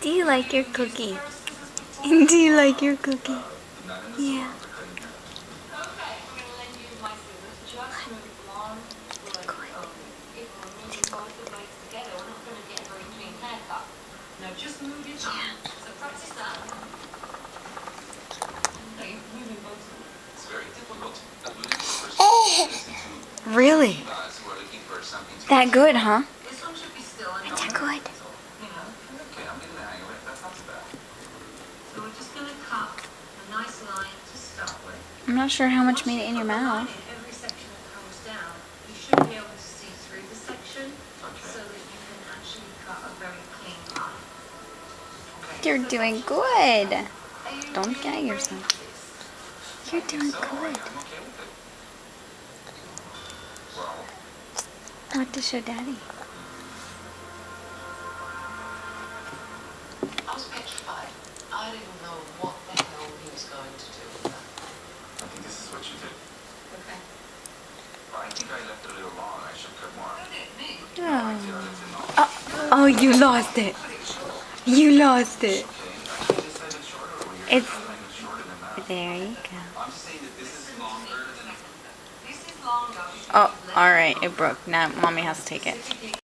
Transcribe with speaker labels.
Speaker 1: Do you like your cookie? Do you like your cookie? Yeah. Really? That good, huh? That's good. I'm not sure how much made it in your mouth. You're doing good. Don't gag yourself. You're doing good. What to show Daddy?
Speaker 2: I was petrified. I didn't know what the hell he was going to do with that.
Speaker 3: I think this is what you did.
Speaker 2: Okay.
Speaker 3: Well, I think I left it a little long. I should cut more.
Speaker 1: Oh. Oh, you lost it. You lost it. It's... There you go. Oh, alright, it broke. Now Mommy has to take it.